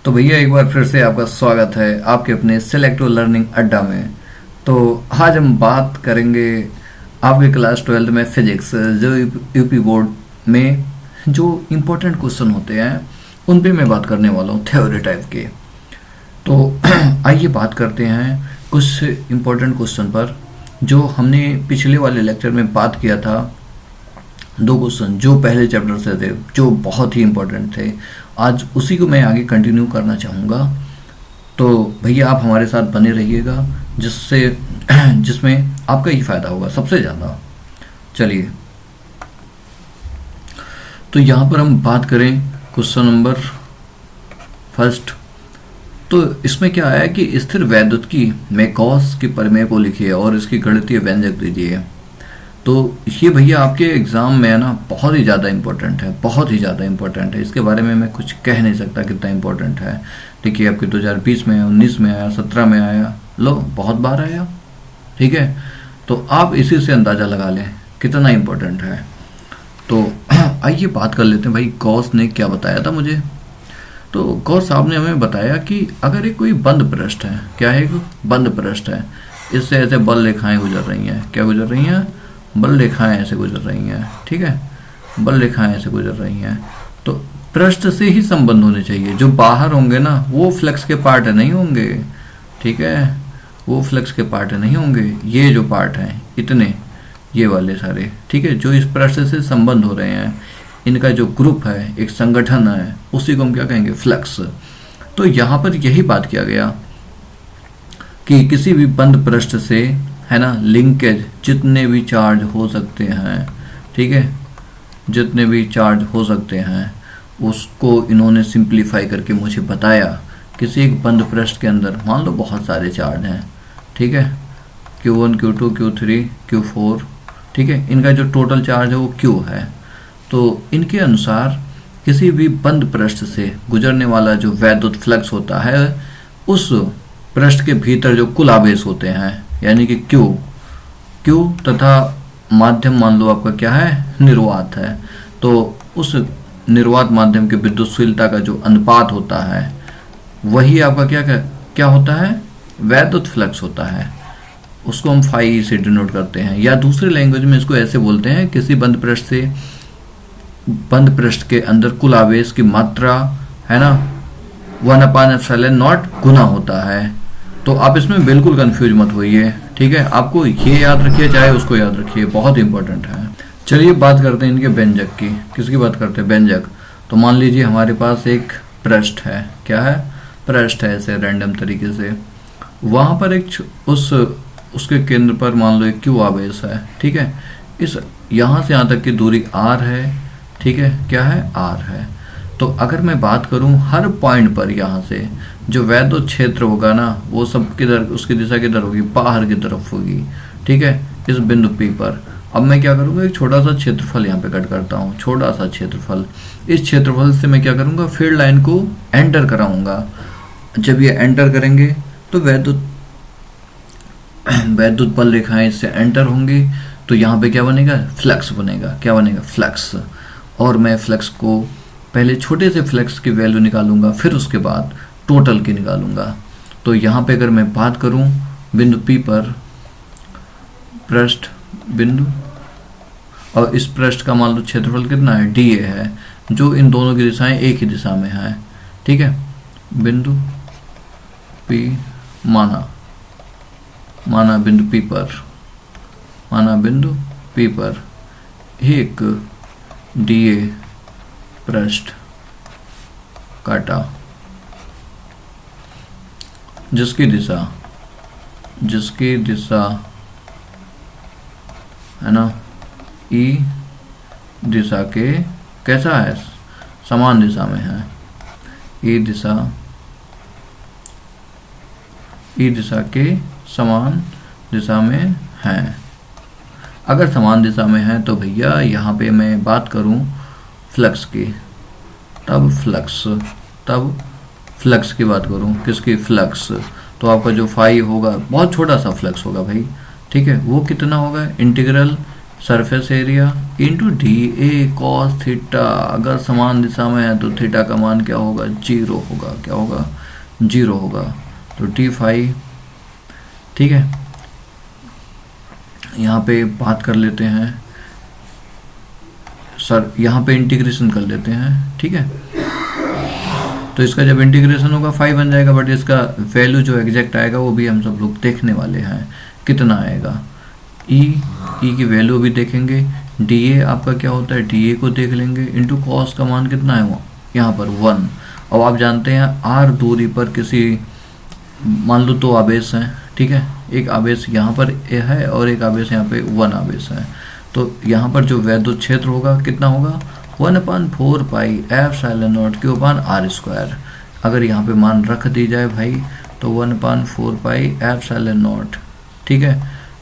तो भैया एक बार फिर से आपका स्वागत है आपके अपने सिलेक्टिव लर्निंग अड्डा में। तो आज हम बात करेंगे आपके क्लास 12 में फिजिक्स जो यूपी बोर्ड में जो इम्पोर्टेंट क्वेश्चन होते हैं उन पे मैं बात करने वाला हूँ, थ्योरी टाइप के। तो आइए बात करते हैं कुछ इम्पोर्टेंट क्वेश्चन पर जो हमने पिछले वाले लेक्चर में बात किया था। दो क्वेश्चन जो पहले चैप्टर से थे जो बहुत ही इम्पोर्टेंट थे, आज उसी को मैं आगे कंटिन्यू करना चाहूँगा। तो भैया आप हमारे साथ बने रहिएगा जिसमें आपका ही फायदा होगा सबसे ज़्यादा। चलिए, तो यहाँ पर हम बात करें क्वेश्चन नंबर फर्स्ट। तो इसमें क्या आया कि स्थिर वैद्युतिकी में गॉस की प्रमेय को लिखिए और इसकी गणितीय व्यंजक दीजिए। तो ये भैया आपके एग्ज़ाम में है ना बहुत ही ज़्यादा इम्पोर्टेंट है, बहुत ही ज़्यादा इम्पोर्टेंट है। इसके बारे में मैं कुछ कह नहीं सकता कितना इम्पोर्टेंट है। देखिए आपके 2020 में आया, 19 में आया, 17 में आया, लो बहुत बार आया। ठीक है, तो आप इसी से अंदाज़ा लगा लें कितना इम्पोर्टेंट है। तो आइए बात कर लेते हैं भाई गॉस ने क्या बताया था मुझे। तो गॉस साहब ने हमें बताया कि अगर एक कोई बंद पृष्ठ है, क्या है, एक बंद पृष्ठ है, इससे ऐसे बल रेखाएं गुजर रही हैं। क्या गुजर रही हैं? बल रेखाएं ऐसे गुजर रही हैं। ठीक है, बल रेखाएं ऐसे गुजर रही हैं। तो पृष्ठ से ही संबंध होने चाहिए। जो बाहर होंगे ना वो फ्लक्स के पार्ट नहीं होंगे। ठीक है, वो फ्लक्स के पार्ट नहीं होंगे। ये जो पार्ट हैं इतने, ये वाले सारे, ठीक है, जो इस पृष्ठ से संबंध हो रहे हैं, इनका जो ग्रुप है, एक संगठन है, उसी को हम क्या कहेंगे? फ्लक्स। तो यहाँ पर यही बात किया गया कि किसी भी बंद पृष्ठ से, है ना, लिंकेज जितने भी चार्ज हो सकते हैं, ठीक है, जितने भी चार्ज हो सकते हैं उसको इन्होंने सिंप्लीफाई करके मुझे बताया। किसी एक बंद पृष्ठ के अंदर मान लो बहुत सारे चार्ज हैं, ठीक है, Q1, Q2, Q3, Q4, ठीक है, इनका जो टोटल चार्ज है वो Q है। तो इनके अनुसार किसी भी बंद पृष्ठ से गुजरने वाला जो वैद्युत फ्लक्स होता है उस पृष्ठ के भीतर जो कुल आवेश होते हैं, यानी कि Q तथा माध्यम मान लो आपका क्या है? निर्वात है। तो उस निर्वात माध्यम की विद्युतशीलता का जो अनुपात होता है वही आपका क्या होता है? वैद्युत फ्लक्स होता है। उसको हम फाई से डिनोट करते हैं, या दूसरे लैंग्वेज में इसको ऐसे बोलते हैं, किसी बंद पृष्ठ के अंदर कुल आवेश की मात्रा, है ना, 1/ε0 गुना होता है। तो आप इसमें बिल्कुल कंफ्यूज मत होइए, ठीक है, आपको ये याद रखिए चाहे उसको याद रखिए, बहुत इंपॉर्टेंट है। चलिए बात करते हैं इनके व्यंजक की। किसकी बात करते हैं? व्यंजक। तो मान लीजिए हमारे पास एक पृष्ठ है, क्या है? पृष्ठ है, ऐसे रैंडम तरीके से। वहाँ पर एक उसके केंद्र पर मान लो एक Q आवेश है, ठीक है, इस यहाँ से यहाँ तक की दूरी R है, ठीक है, क्या है? R है। तो अगर मैं बात करूं हर पॉइंट पर यहाँ से जो वैद्युत क्षेत्र होगा ना वो सब किधर, उसकी दिशा किधर होगी? बाहर की तरफ होगी, ठीक है, इस बिंदु P पर। अब मैं क्या करूँगा? एक छोटा सा क्षेत्रफल यहाँ पे कट करता हूँ, छोटा सा क्षेत्रफल। इस क्षेत्रफल से मैं क्या करूँगा? फील्ड लाइन को एंटर कराऊंगा। जब ये एंटर करेंगे तो वैद्युत बल रेखाएं इससे एंटर होंगी। तो यहाँ पे क्या बनेगा? फ्लक्स बनेगा। क्या बनेगा? फ्लक्स। और मैं फ्लक्स को पहले छोटे से फ्लक्स की वैल्यू निकालूंगा, फिर उसके बाद टोटल की निकालूंगा। तो यहाँ पे अगर मैं बात करूँ बिंदु P पर, पृष्ठ बिंदु, और इस पृष्ठ का मान लो क्षेत्रफल कितना है? dA है, जो इन दोनों की दिशाएं एक ही दिशा में है, ठीक है। बिंदु P माना बिंदु P पर एक dA पृष्ठ काटा जिसकी दिशा है ना E दिशा के कैसा है? समान दिशा में है। E दिशा के समान दिशा में है। अगर समान दिशा में है तो भैया यहाँ पे मैं बात करूँ फ्लक्स की, तब फ्लक्स की बात करूँ, किसकी? फ्लक्स। तो आपका जो फाई होगा बहुत छोटा सा फ्लक्स होगा भाई, ठीक है, वो कितना होगा? Integral surface area into D A cos theta. अगर समान दिशा में है तो थीटा का मान क्या होगा, 0 होगा। क्या होगा, 0 होगा। तो डी फाई, ठीक है। यहाँ पे बात कर लेते हैं सर, यहाँ पे इंटीग्रेशन कर लेते हैं, ठीक है। तो इसका जब इंटीग्रेशन होगा 5 बन जाएगा, बट इसका वैल्यू जो एग्जैक्ट आएगा वो भी हम सब लोग देखने वाले हैं कितना आएगा। ई की वैल्यू भी देखेंगे। डी ए आपका क्या होता है, डी ए को देख लेंगे। इंटू कॉस का मान कितना है वो यहाँ पर 1। अब आप जानते हैं आर दूरी पर किसी, मान लो 2 आवेश हैं, ठीक है। एक आवेश यहाँ पर है और एक आवेश यहाँ पे 1 आवेश है। तो यहाँ पर जो वैद्युत क्षेत्र होगा कितना होगा, 1/4 pi epsilon naught Q upon R square. अगर यहाँ पे मान रख दी जाए भाई तो 1/4 पाई एप्सिलॉन नॉट, ठीक है,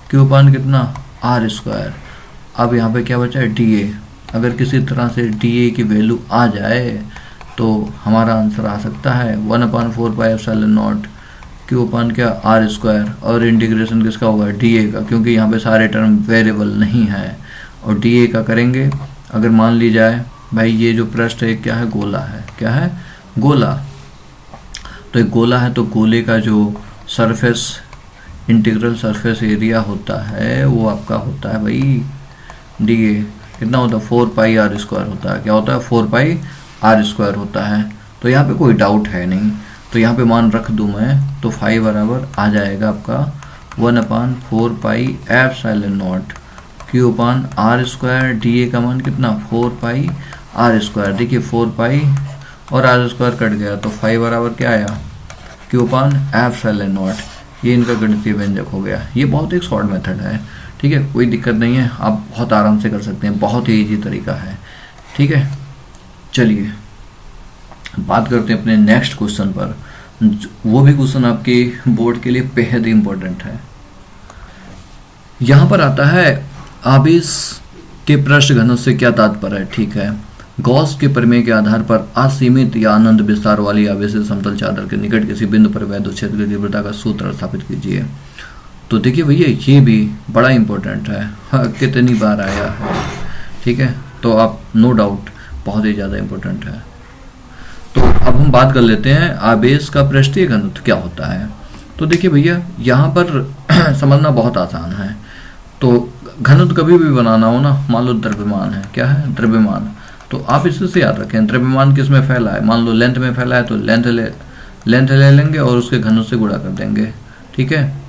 क्यू अपान कितना, आर स्क्वायर। अब यहाँ पे क्या बचा है, डी ए। अगर किसी तरह से डी ए की वैल्यू आ जाए तो हमारा आंसर आ सकता है 1/4 पाई एप्सिलॉन नॉट क्यू अपान क्या, आर स्क्वायर। और इंटीग्रेशन किसका होगा, डी ए का, क्योंकि यहाँ पे सारे टर्म वेरिएबल नहीं है। और डी ए का करेंगे। अगर मान ली जाए भाई ये जो पृष्ठ है क्या है, गोला है। क्या है, गोला। तो एक गोला है तो गोले का जो सरफेस, इंटीग्रल सरफेस एरिया होता है वो आपका होता है भाई डी ए। कितना होता है, 4 पाई आर स्क्वायर होता है। क्या होता है, 4 पाई आर स्क्वायर होता है। तो यहाँ पे कोई डाउट है नहीं। तो यहाँ पे मान रख दूँ मैं तो 5 बराबर आ जाएगा आपका 1/4 pi epsilon naught Q upon R square. D A का मान कितना, 4 पाई आर स्क्वायर। देखिए 4 पाई और आर स्क्वायर कट गया तो 5 बराबर क्या आया, क्यू अपान एप्सिलॉन नॉट। ये इनका गणितीय व्यंजक हो गया। ये बहुत एक शॉर्ट मेथड है, ठीक है, कोई दिक्कत नहीं है, आप बहुत आराम से कर सकते हैं, बहुत ही ईजी तरीका है, ठीक है। चलिए बात करते हैं अपने नेक्स्ट क्वेश्चन पर। वो भी क्वेश्चन आपके बोर्ड के लिए बेहद इंपॉर्टेंट है। यहाँ पर आता है आवेश के पृष्ठ घनत्व से क्या तात्पर्य है, ठीक है। गॉस के प्रमेय के आधार पर असीमित या अनंत विस्तार वाली आवेशित समतल चादर के निकट किसी बिंदु पर वैद्युत क्षेत्र की तीव्रता का सूत्र स्थापित कीजिए। तो देखिए भैया ये भी बड़ा इंपॉर्टेंट है, हाँ, कितनी बार आया है, ठीक है। तो आप नो डाउट बहुत ही ज़्यादा इंपॉर्टेंट है। तो अब हम बात कर लेते हैं आवेश का पृष्ठीय घनत्व क्या होता है। तो देखिए भैया यहाँ पर समझना बहुत आसान है। तो घनत्व कभी भी बनाना हो ना, मान लो द्रव्यमान है, क्या है, द्रव्यमान। तो आप इससे याद रखें द्रव्यमान किस में फैला है, मान लो लेंथ में फैला है तो लेंथ ले लेंगे और उसके घनत्व से गुणा कर देंगे, ठीक है।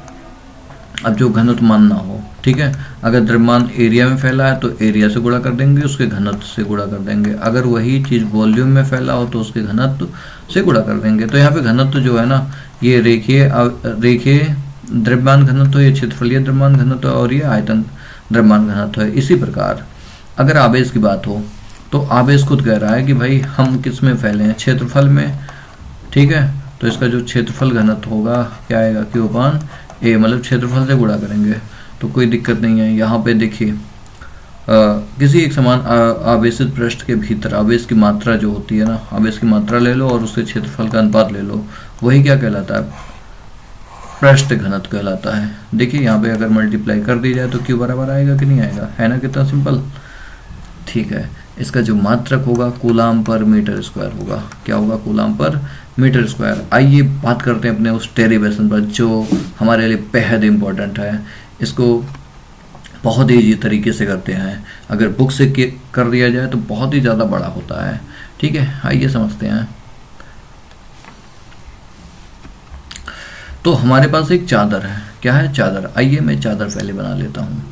अब जो घनत्व मानना हो, ठीक है। अगर द्रव्यमान एरिया में फैला है तो एरिया से गुणा कर देंगे, उसके घनत्व से गुणा कर देंगे। अगर वही चीज़ वॉल्यूम में फैला हो तो उसके घनत्व से गुणा कर देंगे। तो यहाँ पे घनत्व जो है ना, ये रेखीय द्रव्यमान घनत्व, ये क्षेत्रफलीय द्रव्यमान घनत्व और ये आयतन द्रव्यमान घनत्व है। इसी प्रकार अगर आवेश की बात हो तो आवेश खुद कह रहा है कि भाई हम किस में फैले हैं, क्षेत्रफल में, ठीक है। तो इसका जो क्षेत्रफल घनत्व होगा क्या आएगा, क्यू अपान ए, मतलब क्षेत्रफल से गुणा करेंगे तो कोई दिक्कत नहीं है। यहाँ पे देखिए किसी एक समान आवेशित पृष्ठ के भीतर आवेश की मात्रा जो होती है ना, आवेश की मात्रा ले लो और उसके क्षेत्रफल का अनुपात ले लो, वही क्या कहलाता है, पृष्ठ घनत्व कहलाता है। देखिए यहाँ पे अगर मल्टीप्लाई कर दी जाए तो क्यू बराबर आएगा कि नहीं आएगा, है ना, कितना सिंपल, ठीक है। इसका जो मात्रक होगा कूलाम पर मीटर स्क्वायर होगा। क्या होगा, कूलाम पर मीटर स्क्वायर। आइए बात करते हैं अपने उस डेरिवेशन पर जो हमारे लिए बेहद इंपॉर्टेंट है। इसको बहुत ही ईजी तरीके से करते हैं, अगर बुक से कर दिया जाए तो बहुत ही ज़्यादा बड़ा होता है, ठीक है। आइए समझते हैं। तो हमारे पास एक चादर है, क्या है, चादर। आइए मैं चादर पहले बना लेता हूँ।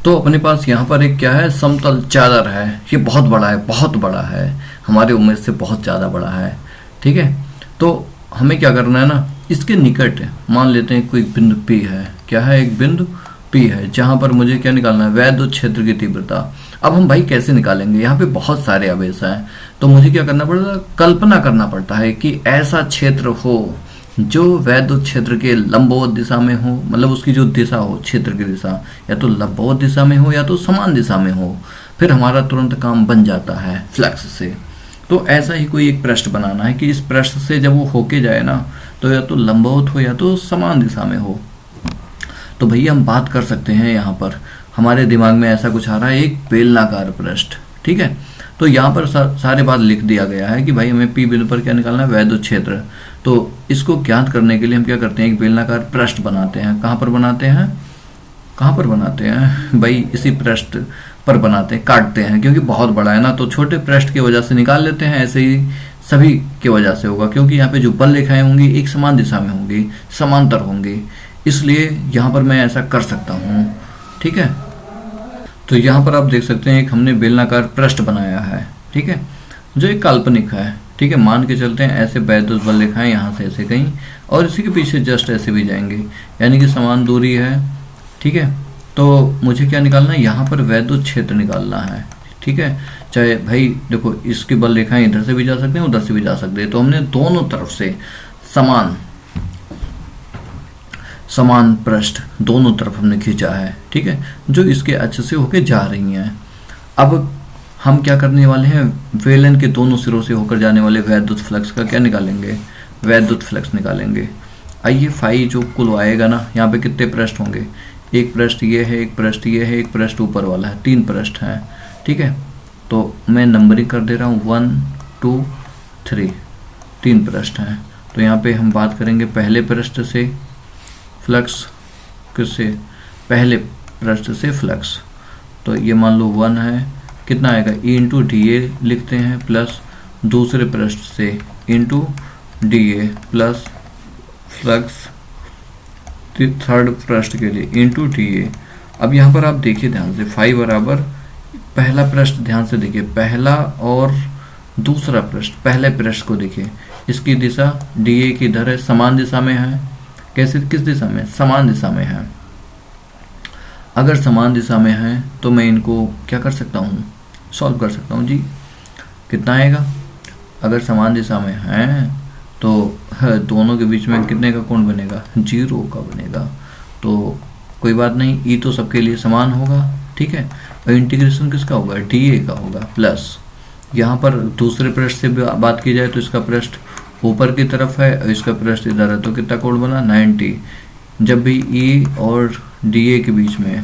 तो अपने पास यहाँ पर एक क्या है, समतल चादर है। ये बहुत बड़ा है, बहुत बड़ा है, हमारे उम्मीद से बहुत ज़्यादा बड़ा है, ठीक है। तो हमें क्या करना है ना, इसके निकट मान लेते हैं कोई बिंदु P है, क्या है, एक बिंदु P है, जहाँ पर मुझे क्या निकालना है, वैद्युत क्षेत्र की तीव्रता। अब हम भाई कैसे निकालेंगे, यहाँ पे बहुत सारे आवेश हैं तो मुझे क्या करना पड़ता है, कल्पना करना पड़ता है कि ऐसा क्षेत्र हो जो वैद्युत क्षेत्र के लंबवत दिशा में हो, मतलब उसकी जो दिशा हो, क्षेत्र की दिशा या तो लंबवत दिशा में हो या तो समान दिशा में हो, फिर हमारा तुरंत काम बन जाता है फ्लक्स से। तो ऐसा ही कोई एक पृष्ठ बनाना है कि इस पृष्ठ से जब वो होके जाए ना तो या तो लंबवत हो या तो समान दिशा में हो। तो भैया हम बात कर सकते हैं यहाँ पर हमारे दिमाग में ऐसा कुछ आ रहा है, एक बेलनाकार पृष्ठ, ठीक है। तो यहाँ पर सारे बात लिख दिया गया है कि भाई हमें पी बिंदु पर क्या निकालना है, वैद्युत क्षेत्र। तो इसको ज्ञात करने के लिए हम क्या करते हैं, एक बेलनाकार पृष्ठ बनाते हैं। कहाँ पर बनाते हैं, कहाँ पर बनाते हैं भाई, इसी पृष्ठ पर बनाते हैं, काटते हैं, क्योंकि बहुत बड़ा है ना, तो छोटे पृष्ठ की वजह से निकाल लेते हैं। ऐसे ही सभी की वजह से होगा, क्योंकि यहाँ पे जो बल रेखाएं होंगी एक समान दिशा में होंगी, समांतर होंगी, इसलिए यहाँ पर मैं ऐसा कर सकता हूँ, ठीक है। तो यहाँ पर आप देख सकते हैं एक हमने बेलनाकार पृष्ठ बनाया है, ठीक है, जो एक काल्पनिक है, ठीक है। मान के चलते हैं ऐसे वैद्युत बल रेखाएं यहाँ से ऐसे कहीं, और इसी के पीछे जस्ट ऐसे भी जाएंगे, यानी कि समान दूरी है, ठीक है। तो मुझे क्या निकालना है, यहाँ पर वैद्युत क्षेत्र निकालना है, ठीक है। चाहे भाई देखो, इसकी बल रेखाएं इधर से भी जा सकते हैं, उधर से भी जा सकते हैं, तो हमने दोनों तरफ से समान पृष्ठ दोनों तरफ हमने खींचा है, ठीक है, जो इसके अक्ष से होके जा रही हैं। अब हम क्या करने वाले हैं, वेलन के दोनों सिरों से होकर जाने वाले वैद्युत फ्लक्स का क्या निकालेंगे, वैद्युत फ्लक्स निकालेंगे। आइए, फाई जो कुल आएगा ना, यहाँ पे कितने पृष्ठ होंगे, एक पृष्ठ ये है, एक पृष्ठ ये है, एक पृष्ठ ऊपर वाला है, 3 पृष्ठ हैं, ठीक है। तो मैं नंबरिंग कर दे रहा हूँ, 1 2 3, 3 पृष्ठ हैं। तो यहाँ पे हम बात करेंगे पहले पृष्ठ से फ्लक्स, किससे, पहले पृष्ठ से फ्लक्स। तो ये मान लो 1 है, कितना आएगा, E इंटू डी ए लिखते हैं, प्लस दूसरे पृष्ठ से into D A plus flux third पृष्ठ के लिए इंटू डी ए। अब यहाँ पर आप देखिए ध्यान से, फाई बराबर पहला पृष्ठ, ध्यान से देखिए, पहला और दूसरा पृष्ठ, पहले पृष्ठ को देखिए, इसकी दिशा डी ए की इधर है, समान दिशा में है। कैसे, किस दिशा में, समान दिशा में है। अगर समान दिशा में है तो मैं इनको क्या कर सकता हूँ, सॉल्व कर सकता हूँ जी। कितना आएगा, अगर समान दिशा में है तो दोनों के बीच में कितने का कोण बनेगा, 0 का बनेगा। तो कोई बात नहीं, ई तो सबके लिए समान होगा, ठीक है। और इंटीग्रेशन किसका होगा, डी ए का होगा, प्लस यहाँ पर दूसरे पृष्ठ से बात की जाए तो इसका पृष्ठ ऊपर की तरफ है और इसका पृष्ठ इधर है, तो कितना कोण बना, 90। जब भी ई और डी ए के बीच में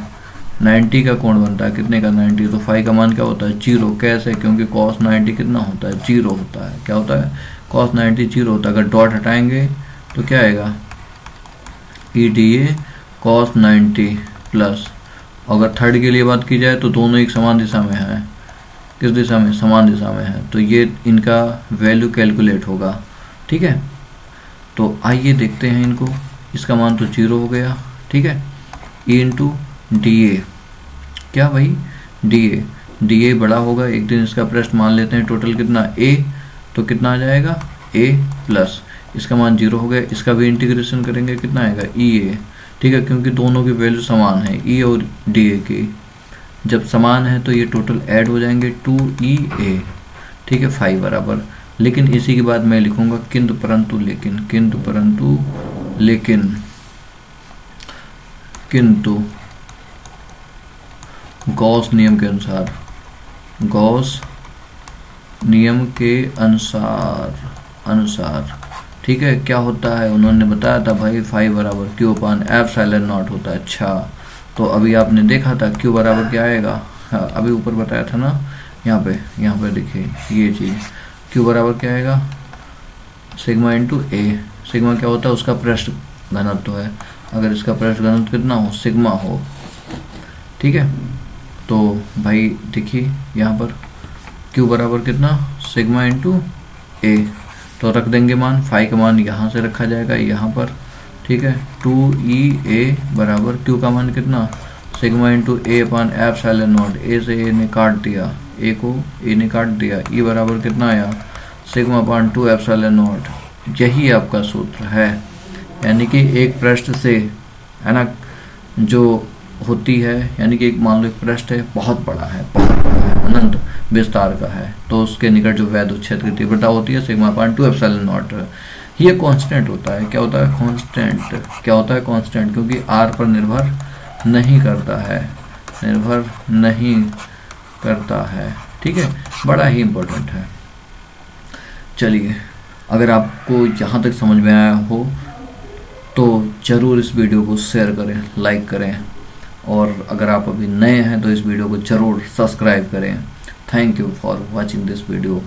90 का कोण बनता है, कितने का, 90, तो फाई का मान क्या होता है, 0। कैसे, क्योंकि cos 90 कितना होता है, 0 होता है। क्या होता है, cos 90 0 होता है। अगर डॉट हटाएंगे तो क्या आएगा, E D A cos 90 plus, अगर थर्ड के लिए बात की जाए तो दोनों एक समान दिशा में है, किस दिशा में, समान दिशा में है, तो ये इनका वैल्यू कैलकुलेट होगा, ठीक है। तो आइए देखते हैं इनको, इसका मान तो 0 हो गया, ठीक है। ई इंटू डी ए, क्या भाई, डी ए बड़ा होगा, एक दिन इसका पृष्ठ मान लेते हैं, टोटल कितना, ए, तो कितना आ जाएगा, ए प्लस इसका मान 0 हो गया, इसका भी इंटीग्रेशन करेंगे, कितना आएगा, ई ए, ठीक है, क्योंकि दोनों की वैल्यू समान है, ई और डी ए की। जब समान है तो ये टोटल ऐड हो जाएंगे, 2EA, ठीक है, फाई बराबर। लेकिन इसी के बाद मैं लिखूंगा किंतु परंतु लेकिन, किंतु परंतु लेकिन, किंतु गॉस नियम के अनुसार, गॉस नियम के अनुसार, ठीक है, क्या होता है, उन्होंने बताया था भाई, फाई बराबर क्यू अपान एप्सिलॉन नॉट होता है। अच्छा, तो अभी आपने देखा था क्यू बराबर क्या आएगा, हाँ अभी ऊपर बताया था ना, यहाँ पे देखिए ये चीज़, क्यू बराबर क्या आएगा, सिग्मा इंटू ए। सिग्मा क्या होता है, उसका पृष्ठ घनत्व है, अगर इसका पृष्ठ घनत्व कितना हो, सिग्मा हो, ठीक है। तो भाई देखिए यहाँ पर क्यू बराबर कितना, सिग्मा इंटू ए, तो रख देंगे मान, फाई का मान यहाँ से रखा जाएगा यहाँ पर, ठीक है। 2EA बराबर क्यू का मान कितना, sigma into A upon epsilon naught, ए से ए ने काट दिया, ए को ए ने काट दिया, ई बराबर कितना आया, सिग्मा अपान 2 एप्सिलॉन नॉट। यही आपका सूत्र है, यानी कि एक पृष्ठ से, है ना, जो होती है, यानी कि एक मान लो एक पृष्ठ है, बहुत बड़ा है, अनंत विस्तार का है, तो उसके निकट जो वैद्युत क्षेत्र की तीव्रता होती है सिग्मा अपान 2 एप्सिलॉन नॉट, ये कांस्टेंट होता है। क्या होता है, कांस्टेंट। क्या होता है, कांस्टेंट, क्योंकि आर पर निर्भर नहीं करता है, निर्भर नहीं करता है, ठीक है, बड़ा ही इंपॉर्टेंट है। चलिए, अगर आपको यहाँ तक समझ में आया हो तो ज़रूर इस वीडियो को शेयर करें, लाइक करें और अगर आप अभी नए हैं तो इस वीडियो को ज़रूर सब्सक्राइब करें। Thank you for watching this video.